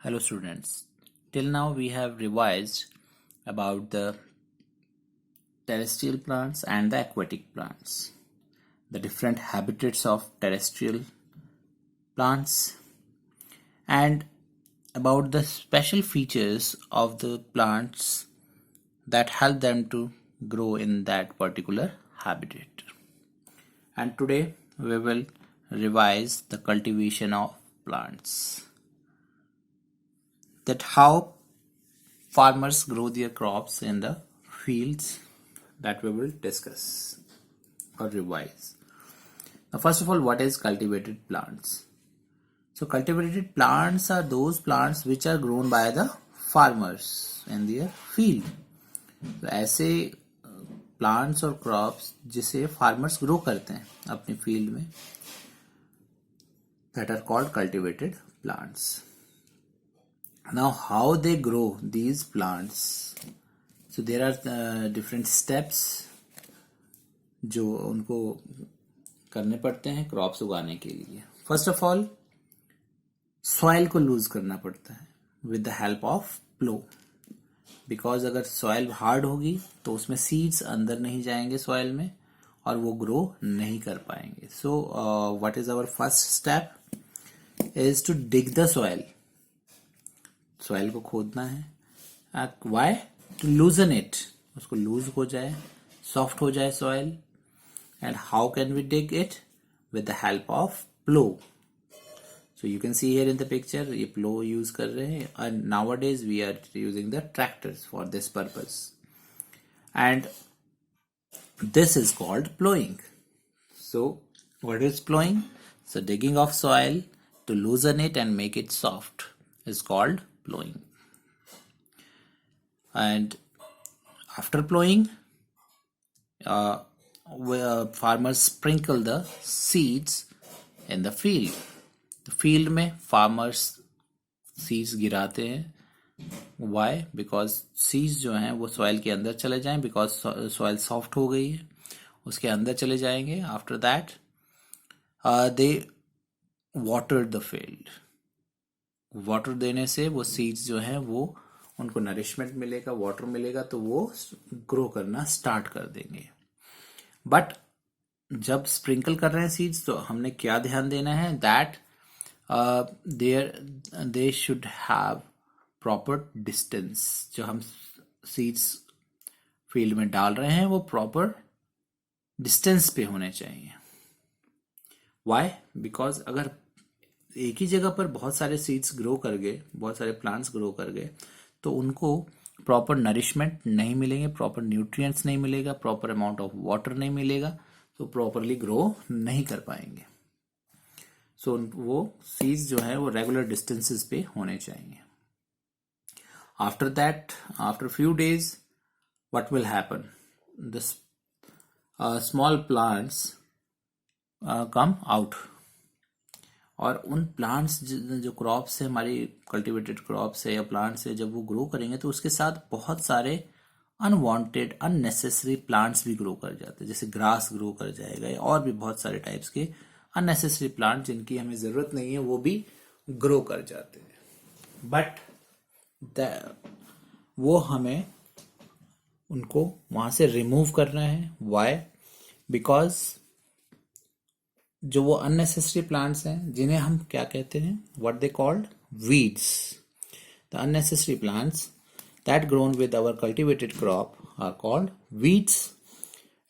Hello students. Till now we have revised about the terrestrial plants and the aquatic plants, the different habitats of terrestrial plants, and about the special features of the plants that help them to grow in that particular habitat. And today we will revise the cultivation of plants, that how farmers grow their crops in the fields, that we will discuss or revise. Now, first of all, what is cultivated plants? So cultivated plants are those plants which are grown by the farmers in their field. तो ऐसे plants और crops जिसे farmers grow करते हैं अपनी field में, that are called cultivated plants. Now, how they grow these plants? So there are different steps जो उनको करने पड़ते हैं क्रॉप्स उगाने के लिए. फर्स्ट ऑफ ऑल, सॉइल को लूज करना पड़ता है with the help of plough, because अगर सॉइल हार्ड होगी तो उसमें सीड्स अंदर नहीं जाएंगे सॉइल में और वो ग्रो नहीं कर पाएंगे. So what is our first step is to dig the soil. Soil को खोदना है. वाई? टू लूजन इट, उसको लूज हो जाए, सॉफ्ट हो जाए soil. And how can we dig it? With the help of plough. So you can see here in the picture, ये plough use कर रहे हैं. And nowadays we are using the tractors for this purpose. And this is called plowing. So what is plowing? So digging of soil to loosen it and make it soft is called plowing. And after plowing, farmers sprinkle the seeds in the field. The field में farmers seeds गिराते हैं. Why? Because seeds जो हैं वो soil के अंदर चले जाएं, बिकॉज सॉइल सॉफ्ट हो गई है, उसके अंदर चले जाएंगे. After that they water the field. Water देने से वो सीड्स जो हैं वो उनको नरिशमेंट मिलेगा, वाटर मिलेगा, तो वो ग्रो करना स्टार्ट कर देंगे. बट जब स्प्रिंकल कर रहे हैं सीड्स तो हमने क्या ध्यान देना है? That they should have proper distance. जो हम सीड्स फील्ड में डाल रहे हैं वो प्रॉपर डिस्टेंस पे होने चाहिए. वाई? बिकॉज अगर एक ही जगह पर बहुत सारे सीड्स ग्रो कर गए, बहुत सारे प्लांट्स ग्रो कर गए, तो उनको प्रॉपर नरिशमेंट नहीं मिलेंगे, प्रॉपर न्यूट्रिएंट्स नहीं मिलेगा, प्रॉपर अमाउंट ऑफ वाटर नहीं मिलेगा, तो प्रॉपरली ग्रो नहीं कर पाएंगे. सो वो सीड्स जो है वो रेगुलर डिस्टेंसेस पे होने चाहिए. After that, after few days, what will happen? The small plants come out. और उन प्लांट्स जो क्रॉप्स है, हमारी कल्टिवेटेड क्रॉप्स है या प्लांट्स है, जब वो ग्रो करेंगे तो उसके साथ बहुत सारे अनवांटेड अननेसेसरी प्लांट्स भी ग्रो कर जाते हैं. जैसे ग्रास ग्रो कर जाएगा और भी बहुत सारे टाइप्स के अननेसेसरी प्लांट जिनकी हमें जरूरत नहीं है वो भी ग्रो कर जाते हैं. बट वो हमें उनको वहां से रिमूव करना है. वाई? बिकॉज जो वो अननेसेसरी प्लांट्स हैं जिन्हें हम क्या कहते हैं, what they called weeds. The unnecessary plants that grown with our cultivated crop are called weeds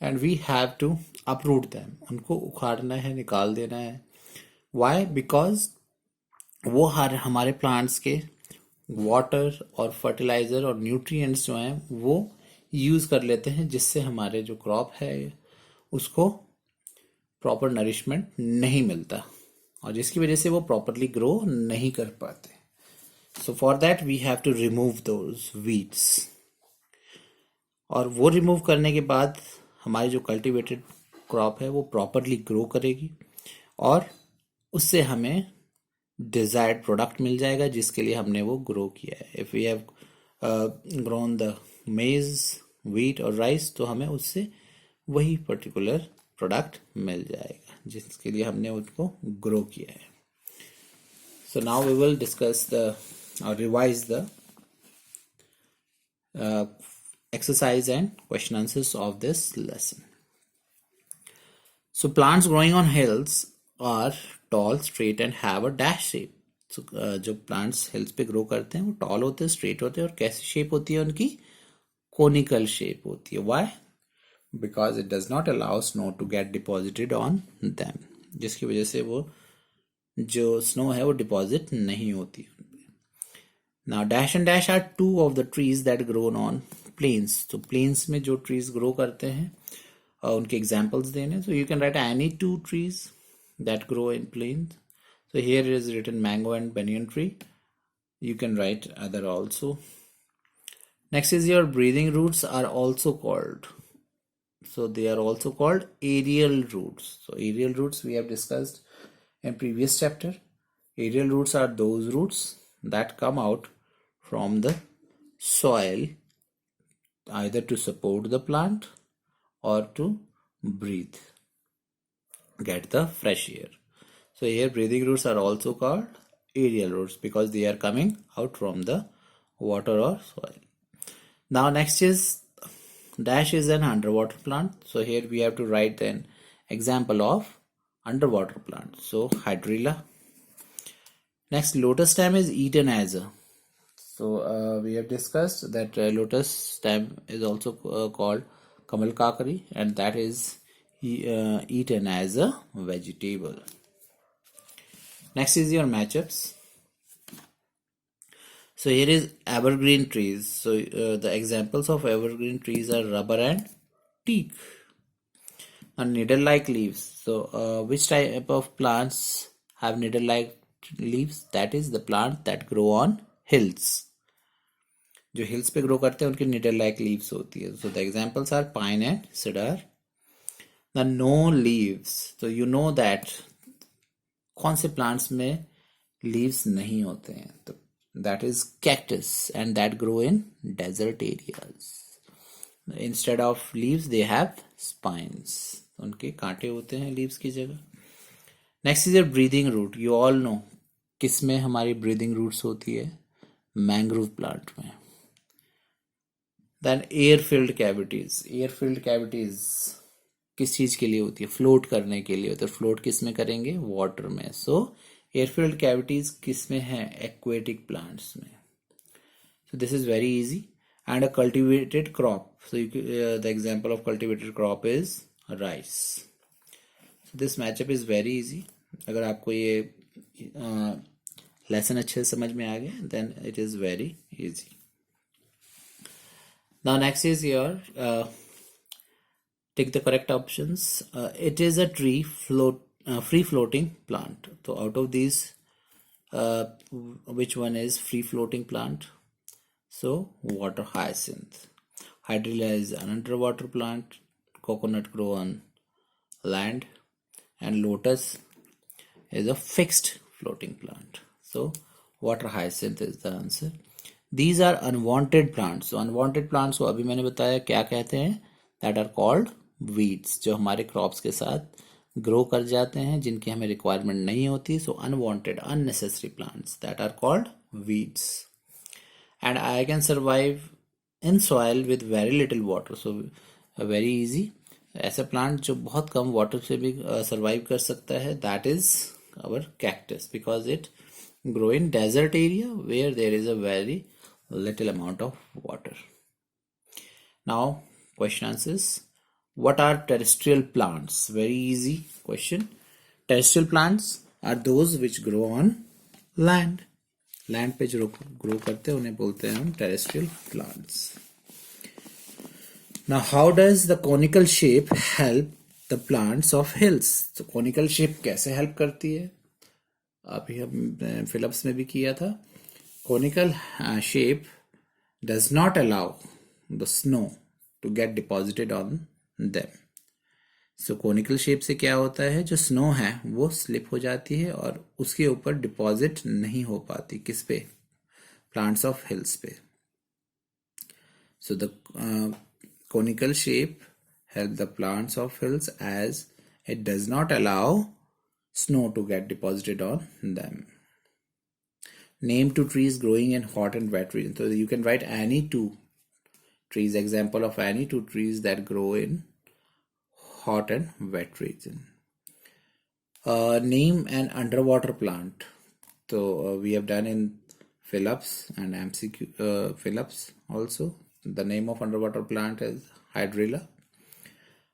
and we have to uproot them. उनको उखाड़ना है, निकाल देना है. वाई? बिकॉज वो हमारे प्लांट्स के वाटर और फर्टिलाइजर और न्यूट्रिएंट्स जो हैं वो यूज कर लेते हैं, जिससे हमारे जो क्रॉप है उसको प्रॉपर नरिशमेंट नहीं मिलता और जिसकी वजह से वो प्रॉपरली ग्रो नहीं कर पाते. So for that we have to remove those weeds. और वो रिमूव करने के बाद हमारी जो कल्टिवेटेड क्रॉप है वो प्रॉपरली ग्रो करेगी और उससे हमें डिजायर्ड प्रोडक्ट मिल जाएगा जिसके लिए हमने वो ग्रो किया है. If we have grown the maize, wheat और राइस, तो हमें उससे वही पर्टिकुलर प्रोडक्ट मिल जाएगा जिसके लिए हमने उसको ग्रो किया है. So now we will discuss the or revise the exercise and question answers of this lesson. So plants growing on hills are tall, straight and have a dash shape. So जो plants hills पे grow करते हैं वो tall होते हैं, straight होते हैं और कैसी shape होती है उनकी? Conical shape होती है. Why? Because it does not allow snow to get deposited on them. जिसकी वजह से वो जो snow है वो deposit नहीं होती. Now dash and dash are two of the trees that grow on plains. तो plains में जो trees grow करते हैं उनके examples देने. So you can write any two trees that grow in plains. So here is written mango and banyan tree. You can write other also. Next is your breathing roots are also called. So they are also called aerial roots. So aerial roots we have discussed in previous chapter. Aerial roots are those roots that come out from the soil either to support the plant or to breathe, get the fresh air. So here breathing roots are also called aerial roots because they are coming out from the water or soil. Now next is dash is an underwater plant. So here we have to write an example of underwater plant. So hydrilla. Next, lotus stem is eaten as a. So we have discussed that lotus stem is also called kamal kakari and that is eaten as a vegetable. Next is your matchups. So here is evergreen trees. So the examples of evergreen trees are rubber and teak. And needle-like leaves. So which type of plants have needle-like leaves? That is the plant that grow on hills. जो hills पे grow करते हैं उनकी needle-like leaves होती है. So the examples are pine and cedar. The no leaves. So you know that कौन से plants में leaves नहीं होते हैं? तो that is cactus and that grow in desert areas. Instead of leaves they have spines. उनके कांटे होते हैं leaves की जगह. Next is your breathing root. You all know किस में हमारी breathing roots होती है? Mangrove plant में. Then air-filled cavities. Air-filled cavities किस चीज के लिए होती है? फ्लोट करने के लिए होती है. फ्लोट किस में करेंगे? वाटर में. सो एयर-filled cavities किस में है? एक्वेटिक प्लांट्स में. So this is very easy. And a cultivated crop. So the example of cultivated crop is rice. So this matchup is very easy. अगर आपको ये लेसन अच्छे से समझ में आ गया then it is very easy. Now next is your take the correct options. It is a tree free floating plant. So out of these which one is free floating plant? So water hyacinth. Hydrilla is an underwater plant. Coconut grow on land and lotus is a fixed floating plant. So water hyacinth is the answer. These are unwanted plants. So unwanted plants को अभी मैंने बताया क्या कहते हैं? That are called weeds. जो हमारे crops के साथ grow कर जाते हैं जिनकी हमें requirement नहीं होती. So unwanted, unnecessary plants that are called weeds. And I can survive in soil with very little water. So very easy. ऐसा plant जो बहुत कम water से भी survive कर सकता है that is our cactus because it grow in desert area where there is a very little amount of water. Now question answers. What are terrestrial plants? Very easy question. Terrestrial plants are those which grow on land. Land पे जो grow करते हैं उन्हें बोलते हैं हम terrestrial plants. Now how does the conical shape help the plants of hills? So conical shape कैसे help करती है? अभी हम फिलिप्स में भी किया था. Conical shape does not allow the snow to get deposited on them. So conical shape से क्या होता है? जो snow है वो slip हो जाती है और उसके ऊपर deposit नहीं हो पाती. किस पे? Plants of hills पे. So the conical shape help the plants of hills as it does not allow snow to get deposited on them. Name 2 trees growing in hot and wet region. So you can write any 2 trees, example of any 2 trees that grow in hot and wet region. Name an underwater plant. So we have done in Phillips and MCQ Phillips also. The name of underwater plant is Hydrilla.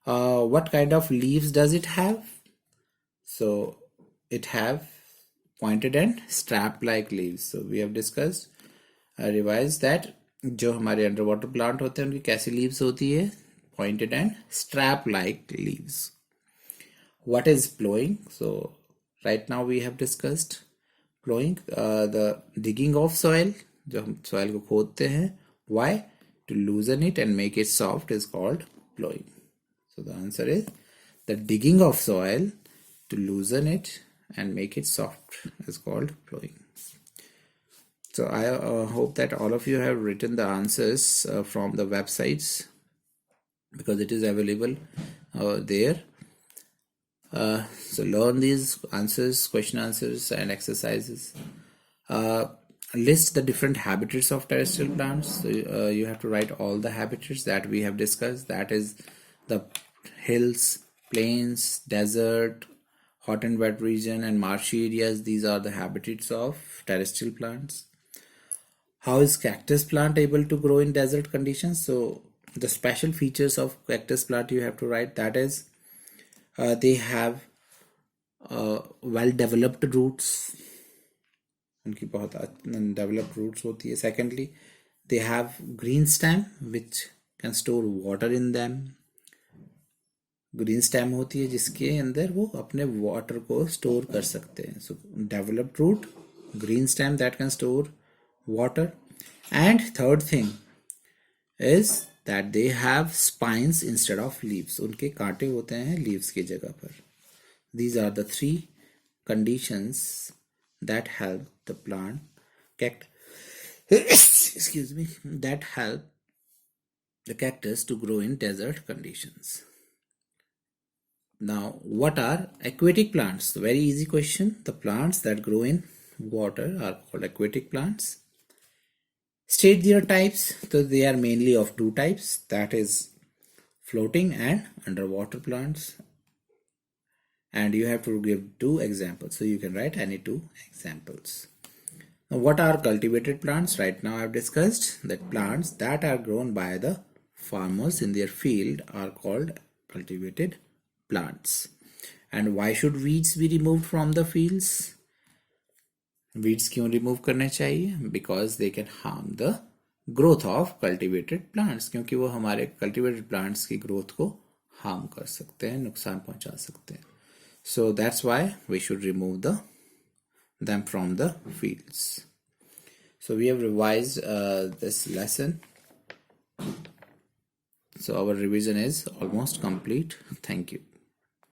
What kind of leaves does it have? So it have pointed and strap like leaves. So we have discussed revised that जो हमारे underwater plant होते हैं उनकी कैसी leaves होती है, pointed and strap like leaves. What is plowing? So right now we have discussed plowing, the digging of soil, जो हम soil को खोदते हैं. Why? To loosen it and make it soft is called plowing. So the answer is the digging of soil to loosen it and make it soft is called plowing. So I hope that all of you have written the answers from the websites, because it is available there. So learn these answers, question answers and exercises. List the different habitats of terrestrial plants. So you have to write all the habitats that we have discussed. That is the hills, plains, desert, hot and wet region and marshy areas. These are the habitats of terrestrial plants. How is cactus plant able to grow in desert conditions? So the special features of cactus plant you have to write, that is they have well developed roots. उनकी बहुत developed roots होती है. Secondly, they have green stem which can store water in them. Green stem होती है जिसके अंदर वो अपने वाटर को स्टोर कर सकते हैं. So developed root, green stem that can store water. And third thing is that they have spines instead of leaves. उनके कांटे होते हैं लीव्स की जगह पर. These are the 3 conditions that help the plant excuse me, that help the cactus to grow in desert conditions. Now, what are aquatic plants? Very easy question. The plants that grow in water are called aquatic plants. State their types. So they are mainly of 2 types, that is floating and underwater plants. And you have to give 2 examples. So you can write any 2 examples. Now, what are cultivated plants? Right now I have discussed that plants that are grown by the farmers in their field are called cultivated plants. And why should weeds be removed from the fields? Weeds क्यों remove करने चाहिए? Because they can harm the growth of cultivated plants. क्योंकि वो हमारे cultivated plants की growth को harm कर सकते हैं, नुकसान पहुंचा सकते हैं. So that's why we should remove them from the fields. So we have revised this lesson. So our revision is almost complete. Thank you.